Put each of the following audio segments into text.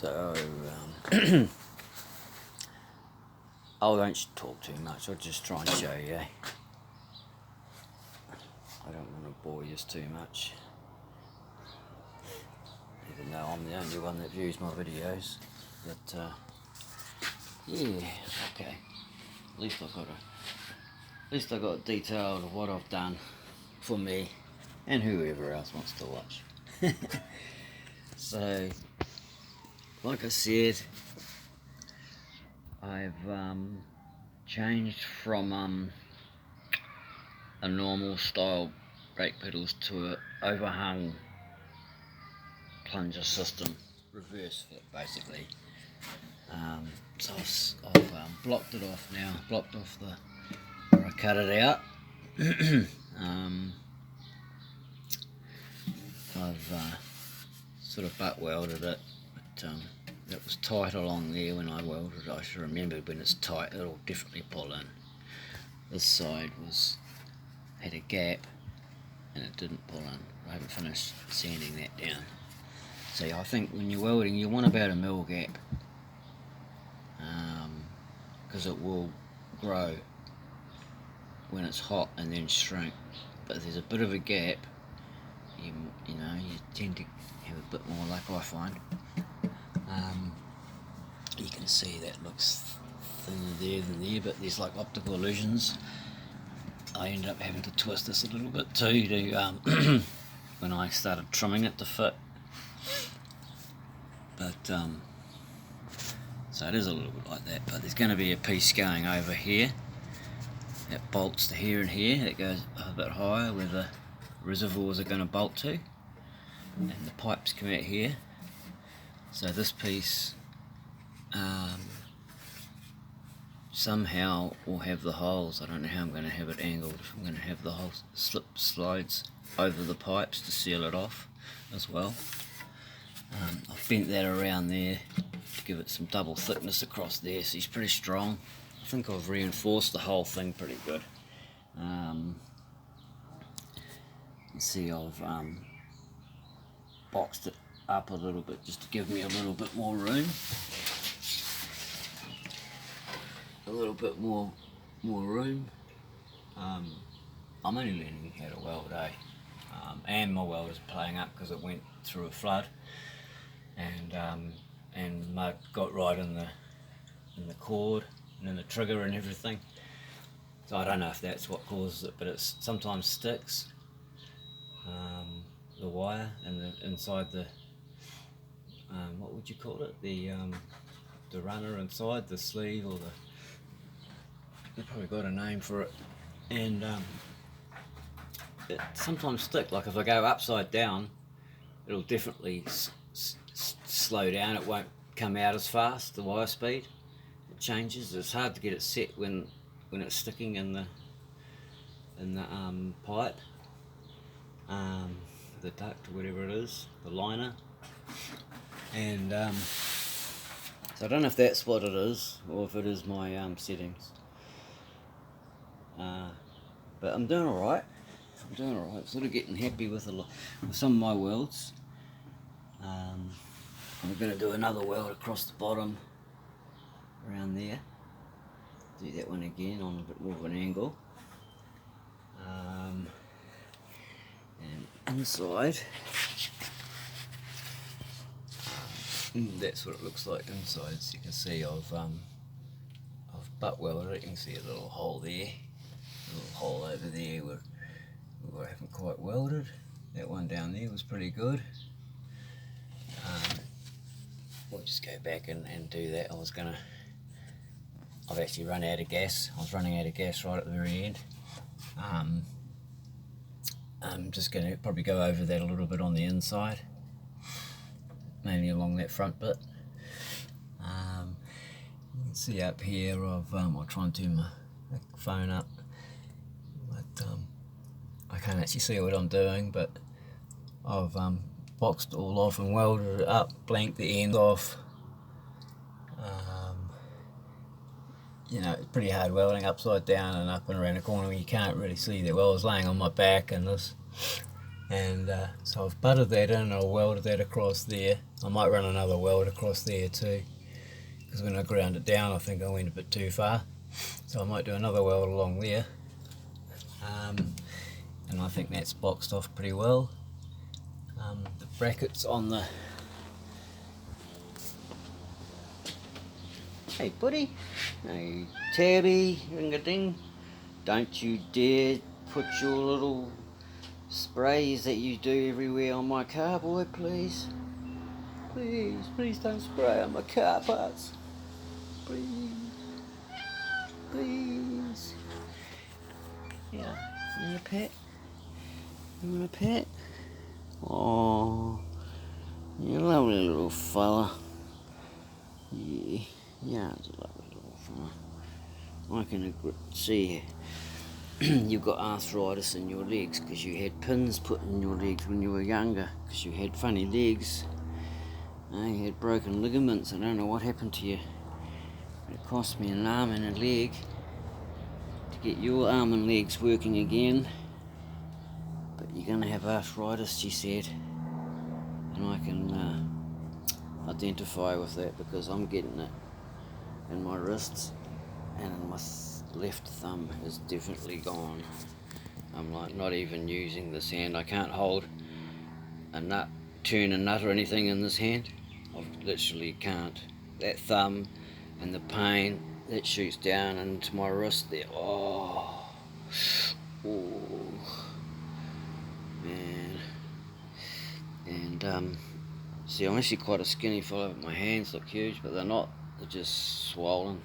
So, I won't talk too much, I'll just try and show you. I don't want to bore you too much, even though I'm the only one that views my videos. But yeah, okay. At least I got a detail of what I've done for me and whoever else wants to watch. So, like I said, I've changed from a normal style brake pedals to an overhung plunger system, reverse fit basically. So I've blocked it off now, blocked off where I cut it out. I've sort of butt welded it, but it was tight along there when I welded it. I should remember when it's tight it'll definitely pull in. This side had a gap and it didn't pull in. I haven't finished sanding that down. So I think when you're welding you want about a mil gap, because it will grow when it's hot and then shrink. But if there's a bit of a gap, you tend to have a bit more luck, I find. You can see that looks thinner there than there, but there's like optical illusions. I ended up having to twist this a little bit too to when I started trimming it to fit. But so it is a little bit like that, but there's going to be a piece going over here that bolts to here and here. It goes a bit higher where the reservoirs are going to bolt to, and the pipes come out here. So this piece somehow will have the holes. I don't know how I'm going to have it angled. If I'm going to have the whole slip slides over the pipes to seal it off as well. I've bent that around there to give it some double thickness across there, so it's pretty strong. I think I've reinforced the whole thing pretty good. You see I've boxed it up a little bit just to give me a little bit more room. A little bit more room. I'm only learning how to weld, and my welder's playing up because it went through a flood, and mud got right in the cord and in the trigger and everything. So I don't know if that's what causes it, but it sometimes sticks. The wire and inside the what would you call it? The runner inside the sleeve, or they've probably got a name for it. And it sometimes stick. Like if I go upside down, it'll definitely slow down. It won't come out as fast. The wire speed it changes. It's hard to get it set when it's sticking in the pipe, the duct or whatever it is, the liner. And so I don't know if that's what it is or if it is my settings. But I'm doing alright. Sort of getting happy with some of my welds. I'm going to do another weld across the bottom around there. Do that one again on a bit more of an angle. And inside, that's what it looks like inside. So you can see I've butt welded it. You can see a little hole there, a little hole over there where I haven't quite welded. That one down there was pretty good. We'll just go back and do that. I've actually run out of gas. I was running out of gas right at the very end. I'm just going to probably go over that a little bit on the inside, mainly along that front bit. You can see up here I'll try and turn my phone up, but I can't actually see what I'm doing, but I've boxed it all off and welded it up, blanked the end off. It's pretty hard welding upside down and up and around the corner when you can't really see that well. I was laying on my back and this And so I've buttered that in and I'll weld that across there. I might run another weld across there too, because when I ground it down I think I went a bit too far, so I might do another weld along there. And I think that's boxed off pretty well. The brackets on the... Hey buddy, hey Tabby, ring-a-ding, don't you dare put your little sprays that you do everywhere on my car, boy, please. Please don't spray on my car parts. Please. Yeah, you want a pet? You want a pet? Oh, you lovely little fella. Yeah, it's a lovely little fella. I can see you've got arthritis in your legs because you had pins put in your legs when you were younger because you had funny legs. You had broken ligaments. I don't know what happened to you. It cost me an arm and a leg to get your arm and legs working again. But you're going to have arthritis, she said. And I can identify with that because I'm getting it in my wrists, and my left thumb is definitely gone. I'm like not even using this hand. I can't hold a nut, turn a nut or anything in this hand. I literally can't. That thumb and the pain that shoots down into my wrist there. Oh man. And see, I'm actually quite a skinny fella, but my hands look huge, but they're not. They're just swollen.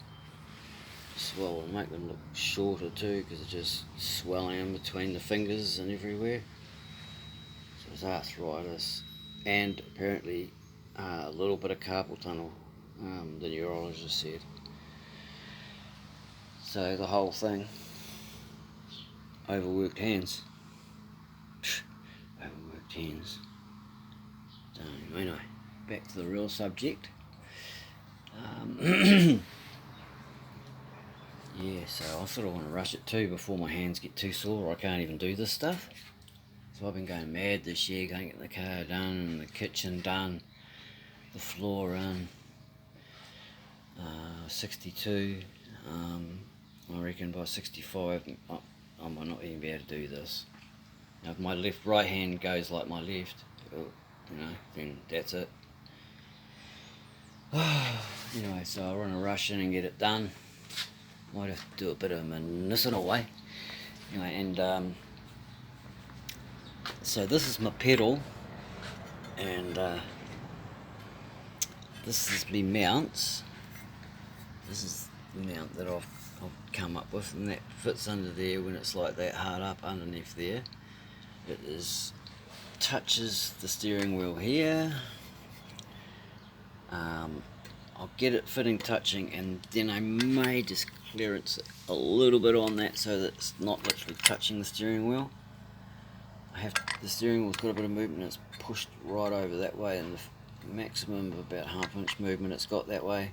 Make them look shorter too, because they're just swelling in between the fingers and everywhere. So it's arthritis, and apparently a little bit of carpal tunnel, the neurologist said. So the whole thing, overworked hands. Overworked hands. So anyway, back to the real subject. Yeah, so I sort of want to rush it too before my hands get too sore or I can't even do this stuff. So I've been going mad this year, going to get the car done and the kitchen done, the floor in. 62, I reckon by 65 I might not even be able to do this. Now if my right hand goes like my left, then that's it. Anyway, so I want to rush in and get it done. Might have to do a bit of missing away. Anyway, and so this is my pedal, and this is my mounts. This is the mount that I've come up with, and that fits under there when it's like that hard up underneath there. It touches the steering wheel here. I'll get it fitting, touching, and then I may just clearance it a little bit on that so that it's not literally touching the steering wheel. The steering wheel's got a bit of movement, it's pushed right over that way, and the maximum of about ½ inch movement it's got that way.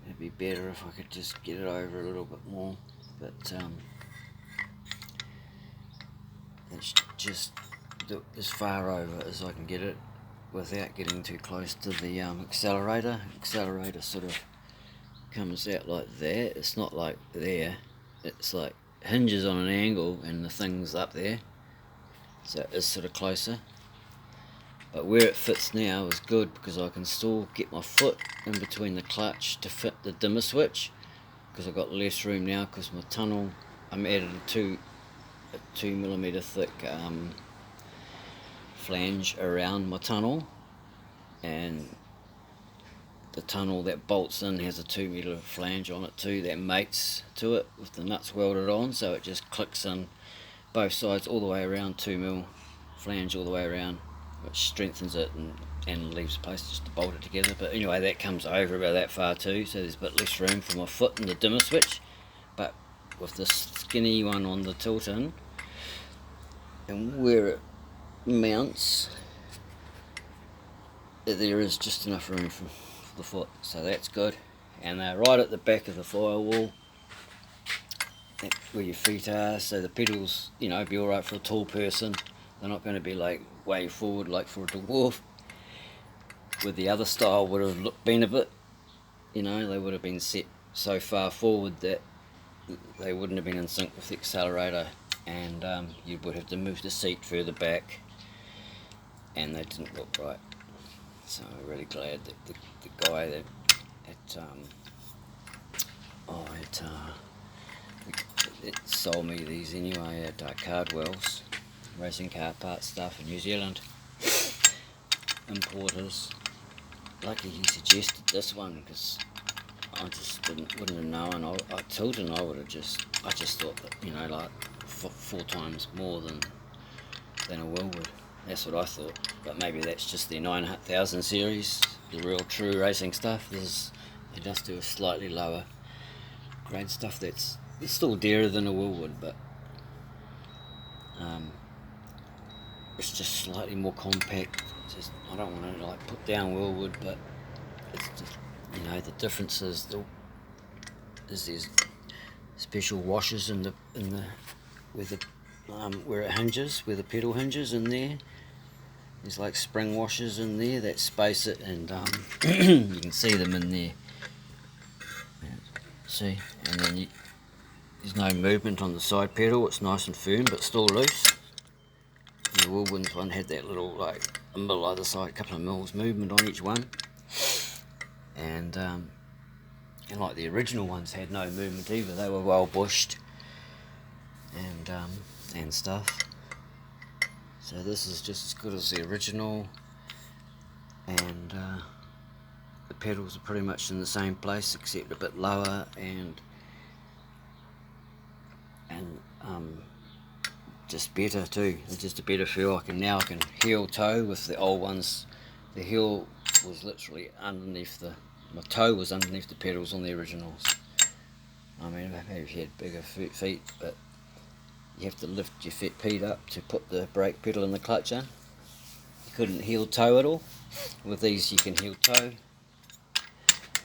It'd be better if I could just get it over a little bit more, but it's just as far over as I can get it without getting too close to the accelerator. Accelerator sort of comes out like that. It's not like there. It's like hinges on an angle and the thing's up there. So it's sort of closer. But where it fits now is good because I can still get my foot in between the clutch to fit the dimmer switch, because I've got less room now because my tunnel, I'm added a 2mm thick flange around my tunnel, and the tunnel that bolts in has a 2mm flange on it too that mates to it with the nuts welded on, so it just clicks in both sides all the way around, 2mm flange all the way around, which strengthens it and leaves place just to bolt it together. But anyway, that comes over about that far too, so there's a bit less room for my foot in the dimmer switch. But with this skinny one on the tilt-in, and where it mounts, there is just enough room for the foot, so that's good. And they're right at the back of the firewall, where your feet are, so the pedals, be alright for a tall person. They're not going to be like way forward like for a dwarf, where the other style would have been a bit, you know, they would have been set so far forward that they wouldn't have been in sync with the accelerator, and you would have to move the seat further back, and they didn't look right. So I'm really glad that the guy that it sold me these anyway at Cardwell's, racing car parts stuff in New Zealand, importers. Lucky he suggested this one, because I just wouldn't have known. I told him I just thought that, you know, like 4 times more than a Willwood. That's what I thought, but maybe that's just their 9000 series, the real true racing stuff. They just do a slightly lower grade stuff it's still dearer than a Willwood, but it's just slightly more compact. I don't want to like put down Willwood, but it's just, you know, the difference is there's special washers in the where it hinges, where the pedal hinges in there. There's like spring washers in there that space it, and you can see them in there. See, and then there's no movement on the side pedal. It's nice and firm, but still loose. The Willwood one had that little, like, a middle either side, a couple of mils movement on each one, and like the original ones had no movement either. They were well bushed and stuff. So this is just as good as the original, and the pedals are pretty much in the same place except a bit lower, and just better too. It's just a better feel. Now I can heel toe with the old ones. The heel was literally underneath my toe was underneath the pedals on the originals. I mean, maybe if you had bigger feet, but you have to lift your feet up to put the brake pedal and the clutch in. You couldn't heel toe at all. With these you can heel toe.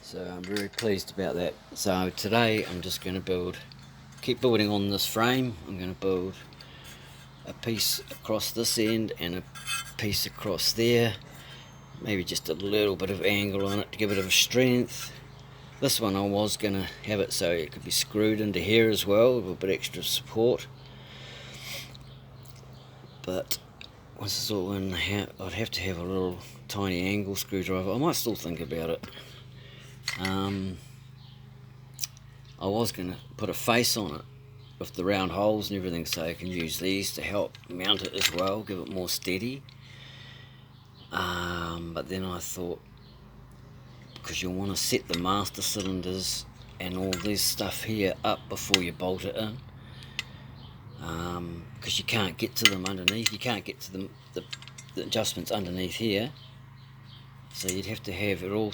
So I'm very pleased about that. So today I'm just going to keep building on this frame. I'm going to build a piece across this end and a piece across there. Maybe just a little bit of angle on it to give it a bit of strength. This one I was going to have it so it could be screwed into here as well with a bit extra support. But once it's all in, I'd have to have a little tiny angle screwdriver. I might still think about it. I was going to put a face on it with the round holes and everything, so I can use these to help mount it as well, give it more steady. But then I thought, because you'll want to set the master cylinders and all this stuff here up before you bolt it in, because you can't get to them underneath. You can't get to the adjustments underneath here, so you'd have to have it all,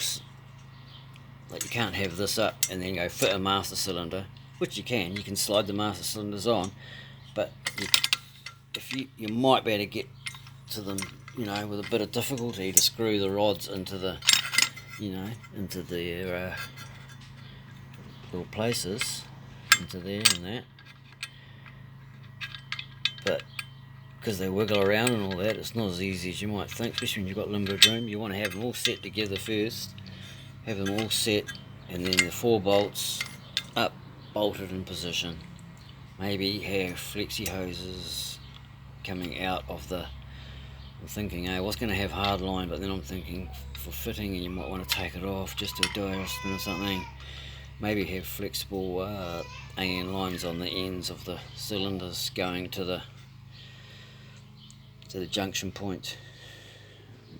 like, you can't have this up and then go fit a master cylinder, which you can slide the master cylinders on, but you might be able to get to them, you know, with a bit of difficulty, to screw the rods into the, you know, into their little places, into there and that. But because they wiggle around and all that, it's not as easy as you might think, especially when you've got limited room. You want to have them all set together first, have them all set, and then the 4 bolts up, bolted in position. Maybe have flexi hoses coming out of the, I'm thinking, I was going to have hard line, but then I'm thinking for fitting, you might want to take it off just to do a spin or something. Maybe have flexible AN lines on the ends of the cylinders going to the junction point.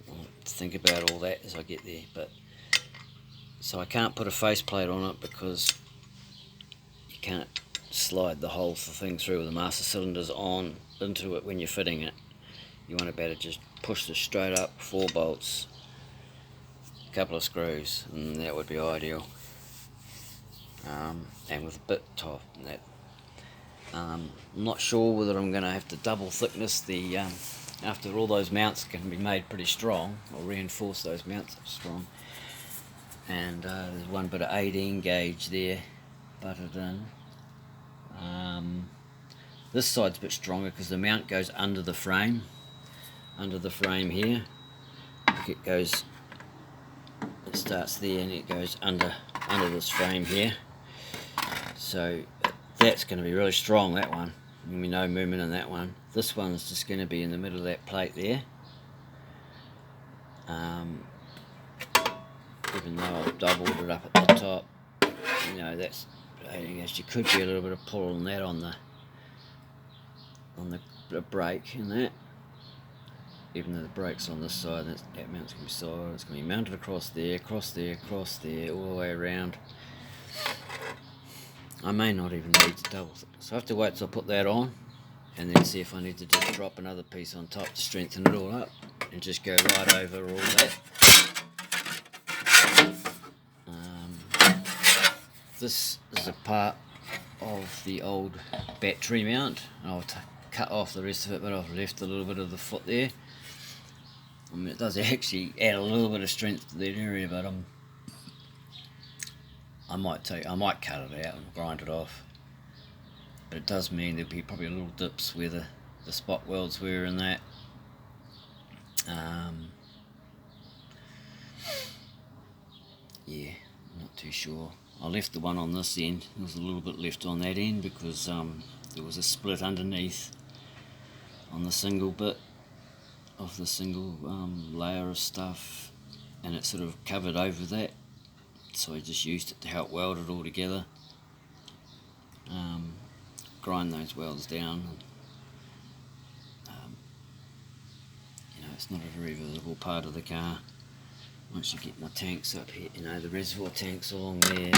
I'll think about all that as I get there. But so I can't put a faceplate on it because you can't slide the whole thing through with the master cylinders on into it when you're fitting it. You want to better just push this straight up, 4 bolts, a couple of screws, and that would be ideal. And with a bit top and that. I'm not sure whether I'm going to have to double thickness the after all those mounts can be made pretty strong, or reinforce those mounts strong. And there's one bit of 18 gauge there butted in. This side's a bit stronger because the mount goes under the frame, under the frame here. It starts there and it goes under this frame here. So that's going to be really strong, that one. There'll be no movement in that one. This one's just going to be in the middle of that plate there. Even though I've doubled it up at the top, you know, that's, I guess you could be a little bit of pull on that on the brake and that. Even though the brake's on this side, that mount's going to be solid. It's going to be mounted across there, across there, across there, all the way around. I may not even need to double it, so I have to wait till I put that on and then see if I need to just drop another piece on top to strengthen it all up and just go right over all that. This is a part of the old battery mount. I'll cut off the rest of it, but I've left a little bit of the foot there. I mean, it does actually add a little bit of strength to that area, but I might cut it out and grind it off. But it does mean there'll be probably little dips where the spot welds were in that. Yeah, I'm not too sure. I left the one on this end. There was a little bit left on that end because there was a split underneath on the single bit of the single layer of stuff, and it sort of covered over that, so I just used it to help weld it all together. Grind those welds down. You know, it's not a very visible part of the car. Once you get my tanks up here, you know, the reservoir tanks along there,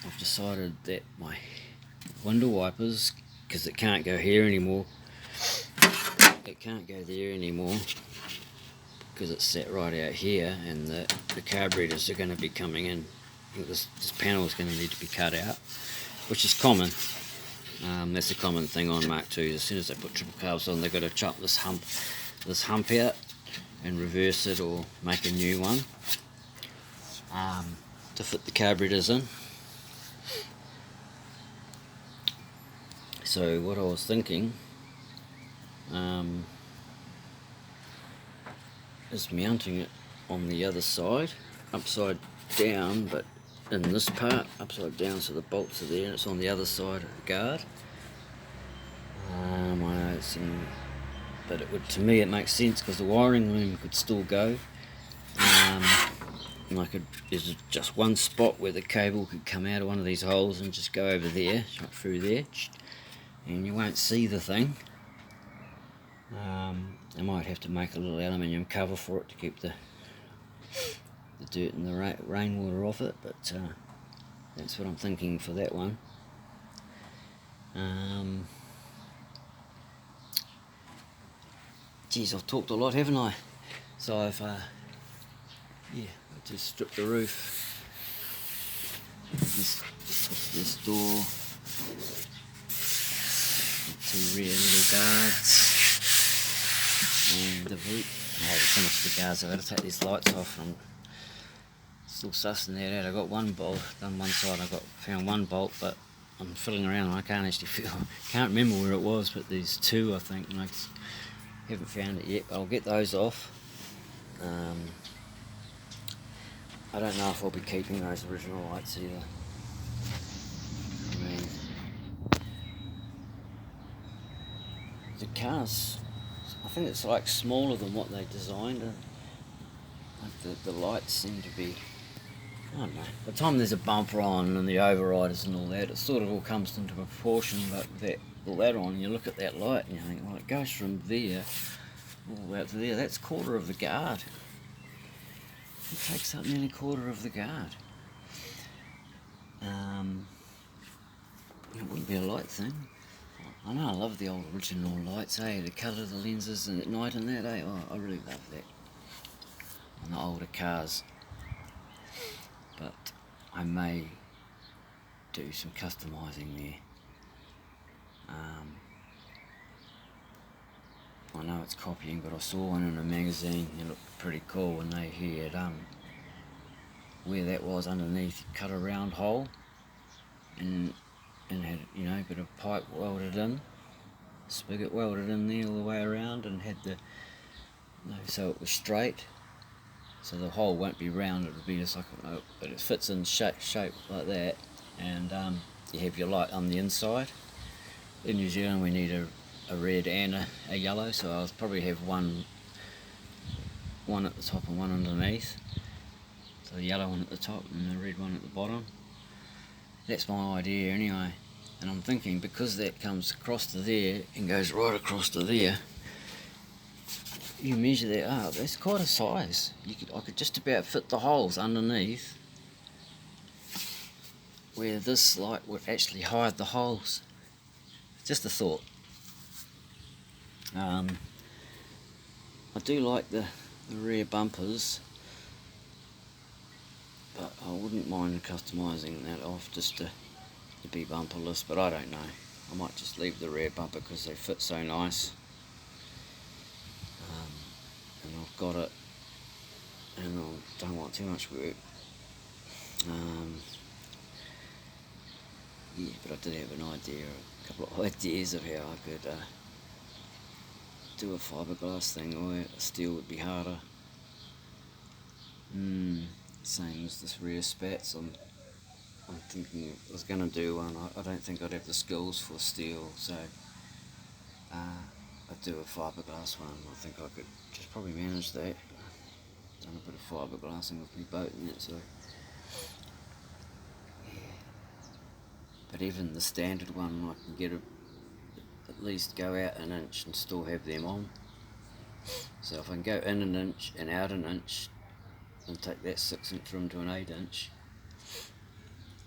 I've decided that my window wipers, because it can't go here anymore, it can't go there anymore because it's set right out here, and the carburetors are going to be coming in. I think this panel is going to need to be cut out, which is common. That's a common thing on Mark IIs. As soon as they put triple carbs on, they've got to chop this hump out and reverse it or make a new one to fit the carburetors in. So what I was thinking is mounting it on the other side, upside down, but in this part, upside down, so the bolts are there and it's on the other side of the guard. I know it's but it would, to me it makes sense because the wiring loom could still go. And there's just one spot where the cable could come out of one of these holes and just go over there, right through there, and you won't see the thing. I might have to make a little aluminium cover for it to keep the dirt and the rainwater off it, but that's what I'm thinking for that one. Geez, I've talked a lot, haven't I? So I've I just stripped the roof. This door, the two rear little guards, and the boot. I haven't finished the guards. I've got to take these lights off. I'm still sussing that out. I got one bolt done one side. Found one bolt, but I'm fiddling around and I can't remember where it was. But there's two, I think, and I haven't found it yet. But I'll get those off. I don't know if I'll be keeping those original lights either. I mean, the cars, I think it's like smaller than what they designed, and like the lights seem to be, I don't know, by the time there's a bumper on and the overriders and all that, it sort of all comes into proportion. But all that on, you look at that light and you think, well, it goes from there all the way up to there. That's quarter of the guard. It takes up nearly quarter of the guard. It wouldn't be a light thing. I know I love the old original lights, the colour of the lenses and at night and that, Oh, I really love that on the older cars. But I may do some customising there. I know it's copying, but I saw one in a magazine. It looked pretty cool, and they had where that was underneath, cut a round hole and had, you know, a bit of pipe welded in, spigot welded in there all the way around, and had the, so it was straight. So the hole won't be round, it'll be just like but it fits in shape like that. And you have your light on the inside. In New Zealand we need a red and a yellow, so I'll probably have one at the top and one underneath. So the yellow one at the top and the red one at the bottom. That's my idea anyway. And I'm thinking, because that comes across to there and goes right across to there, you measure that up, that's quite a size. I could just about fit the holes underneath where this light would actually hide the holes. Just a thought. I do like the rear bumpers, but I wouldn't mind customising that off just to be bumperless, but I don't know. I might just leave the rear bumper because they fit so nice. And I've got it, and I don't want too much work. Yeah, but I did have a couple of ideas of how I could do a fiberglass thing, or steel would be harder. Same as this rear spats. I'm thinking I was going to do one. I don't think I'd have the skills for steel, so I'd do a fiberglass one. I think I could just probably manage that. Done a bit of fiberglassing with my boat and that, so yeah. But even the standard one, I can get at least go out an inch and still have them on. So if I can go in an inch and out an inch and take that 6-inch rim to an 8-inch,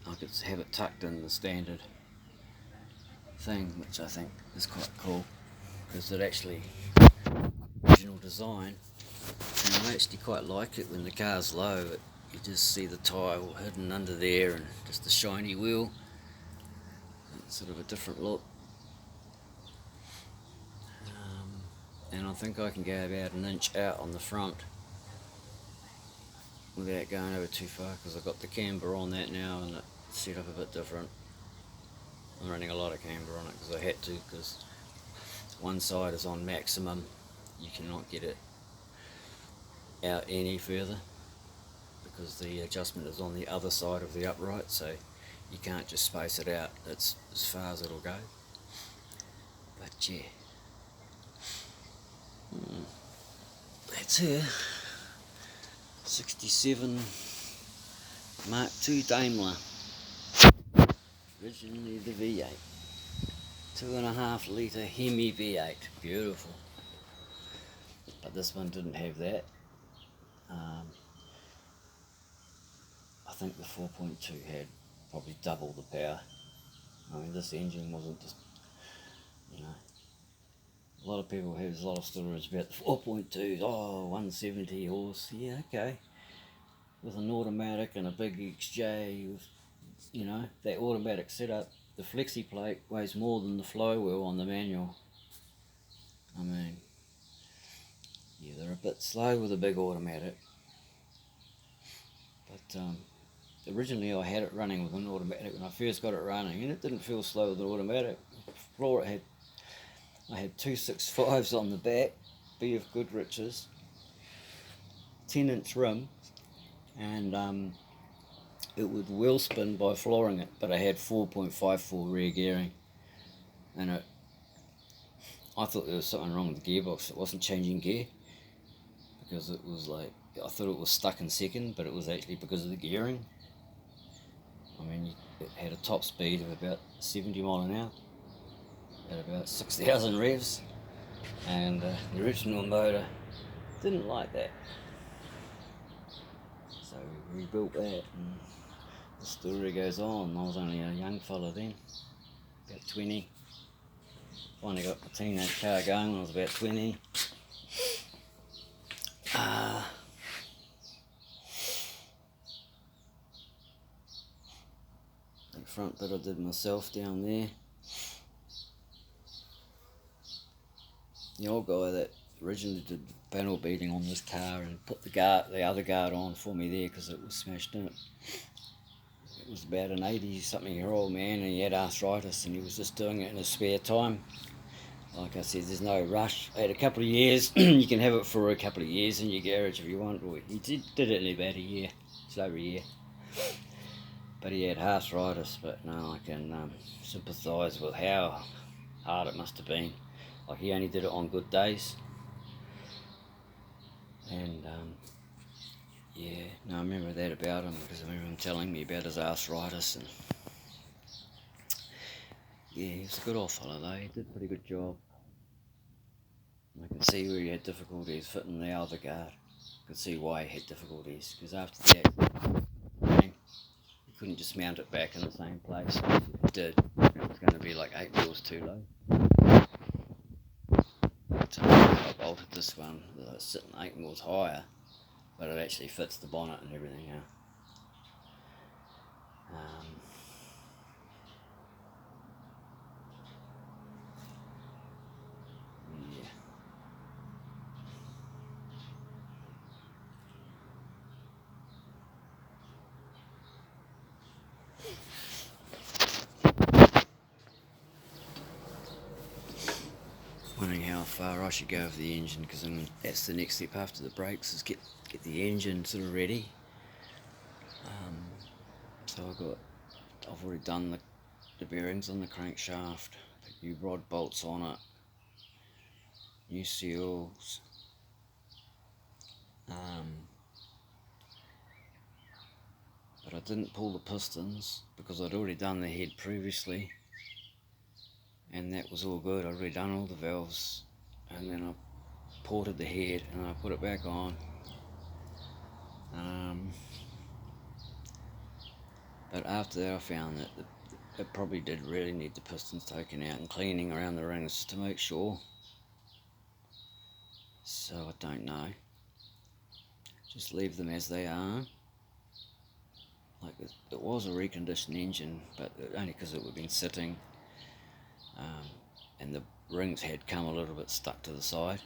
I could have it tucked in the standard thing, which I think is quite cool, because it actually, original design, and I actually quite like it when the car's low, you just see the tyre all hidden under there and just the shiny wheel. It's sort of a different look. And I think I can go about an inch out on the front without going over too far, because I've got the camber on that now and it's set up a bit different. I'm running a lot of camber on it because I had to, because one side is on maximum, you cannot get it out any further because the adjustment is on the other side of the upright, so you can't just space it out. That's as far as it'll go. But yeah, that's her 67 Mark II Daimler, originally the V8, 2.5 litre Hemi V8, beautiful. But this one didn't have that. I think the 4.2 had probably double the power. I mean, this engine wasn't just, you know, a lot of people have a lot of stories about the 4.2s, 170 horse, yeah, okay. With an automatic and a big XJ, with, you know, that automatic setup, the flexi plate weighs more than the flywheel on the manual. I mean, yeah, they're a bit slow with a big automatic. But originally I had it running with an automatic when I first got it running, and it didn't feel slow with an automatic. I had 265s on the back, BF Goodrich's, 10-inch rim, and it would wheel spin by flooring it, but I had 4.54 rear gearing, and I thought there was something wrong with the gearbox. It wasn't changing gear, because it was like, I thought it was stuck in second, but it was actually because of the gearing. I mean, it had a top speed of about 70 mile an hour at about 6,000 revs, and the original motor didn't like that, so we rebuilt that, and the story goes on. I was only a young fella then, about 20. Finally got the teenage car going when I was about 20. The front bit I did myself down there. The old guy that originally did the panel beating on this car and put the other guard on for me there because it was smashed in it. It was about an 80-something-year-old man, and he had arthritis, and he was just doing it in his spare time. like I said, there's no rush. I had a couple of years. You can have it for a couple of years in your garage if you want. Or he did it in about a year, just over a year. But he had arthritis. But no, I can sympathise with how hard it must have been. Like he only did it on good days. And yeah, no, I remember that about him because I remember him telling me about his arthritis. And yeah, he was a good old fellow though. He did a pretty good job. I could see where he had difficulties fitting the other guard. I could see why he had difficulties, because after the accident, he couldn't just mount it back in the same place. If he did, it was going to be like 8 mils too low. So I bolted this one, it's sitting 8 mils higher, but it actually fits the bonnet and everything now. Yeah. Wondering how far I should go with the engine, because that's the next step after the brakes, is get the engine sort of ready. So I've already done the bearings on the crankshaft, put new rod bolts on it, new seals. But I didn't pull the pistons because I'd already done the head previously, and that was all good. I'd already done all the valves, and then I ported the head and I put it back on. But after that I found that it probably did really need the pistons taken out and cleaning around the rings just to make sure. So I don't know. Just leave them as they are. Like it was a reconditioned engine, but only because it had been sitting, and the rings had come a little bit stuck to the side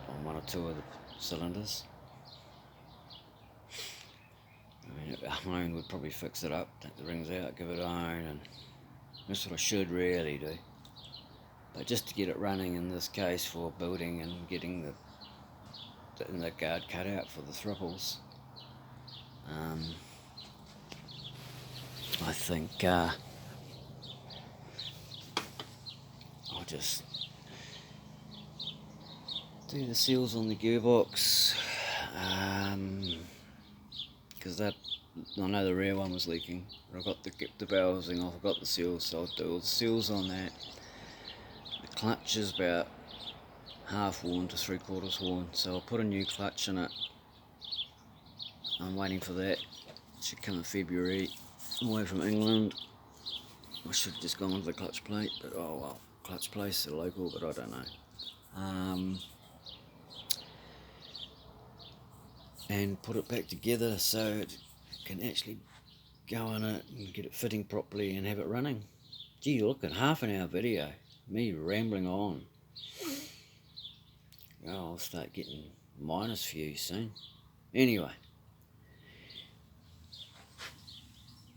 on one or two of the cylinders. I mean, a iron would probably fix it up, take the rings out, give it a iron, and that's what I should really do. But just to get it running in this case for building and getting the guard cut out for the thripples, I think I'll just do the seals on the gearbox, because I know the rear one was leaking, but I got the housing off, I got the seals, so I'll do all the seals on that. The clutch is about half worn to 3/4 worn, so I'll put a new clutch in it. I'm waiting for that. It should come in February, away from England. I should have just gone with the clutch plate, but oh well, clutch place, are local, but I don't know. And put it back together so it can actually go in it and get it fitting properly and have it running. Gee, look at half an hour video, me rambling on. Oh, I'll start getting minus views soon. Anyway,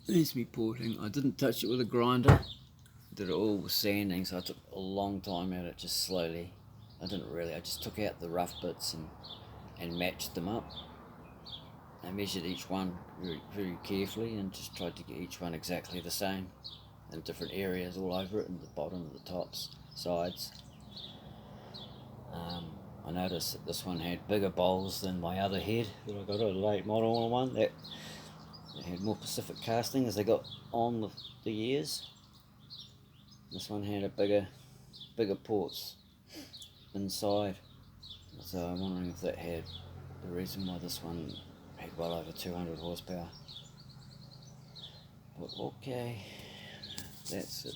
there's me porting. I didn't touch it with a grinder. I did it all with sanding, so I took a long time at it, just slowly. I just took out the rough bits and matched them up. I measured each one very, very carefully and just tried to get each one exactly the same in different areas all over it, in the bottom, the tops, sides. I noticed that this one had bigger bowls than my other head that I got a late model one that had more Pacific casting as they got on the years. This one had a bigger ports inside, so I'm wondering if that had the reason why this one had well over 200 horsepower. But okay, that's it.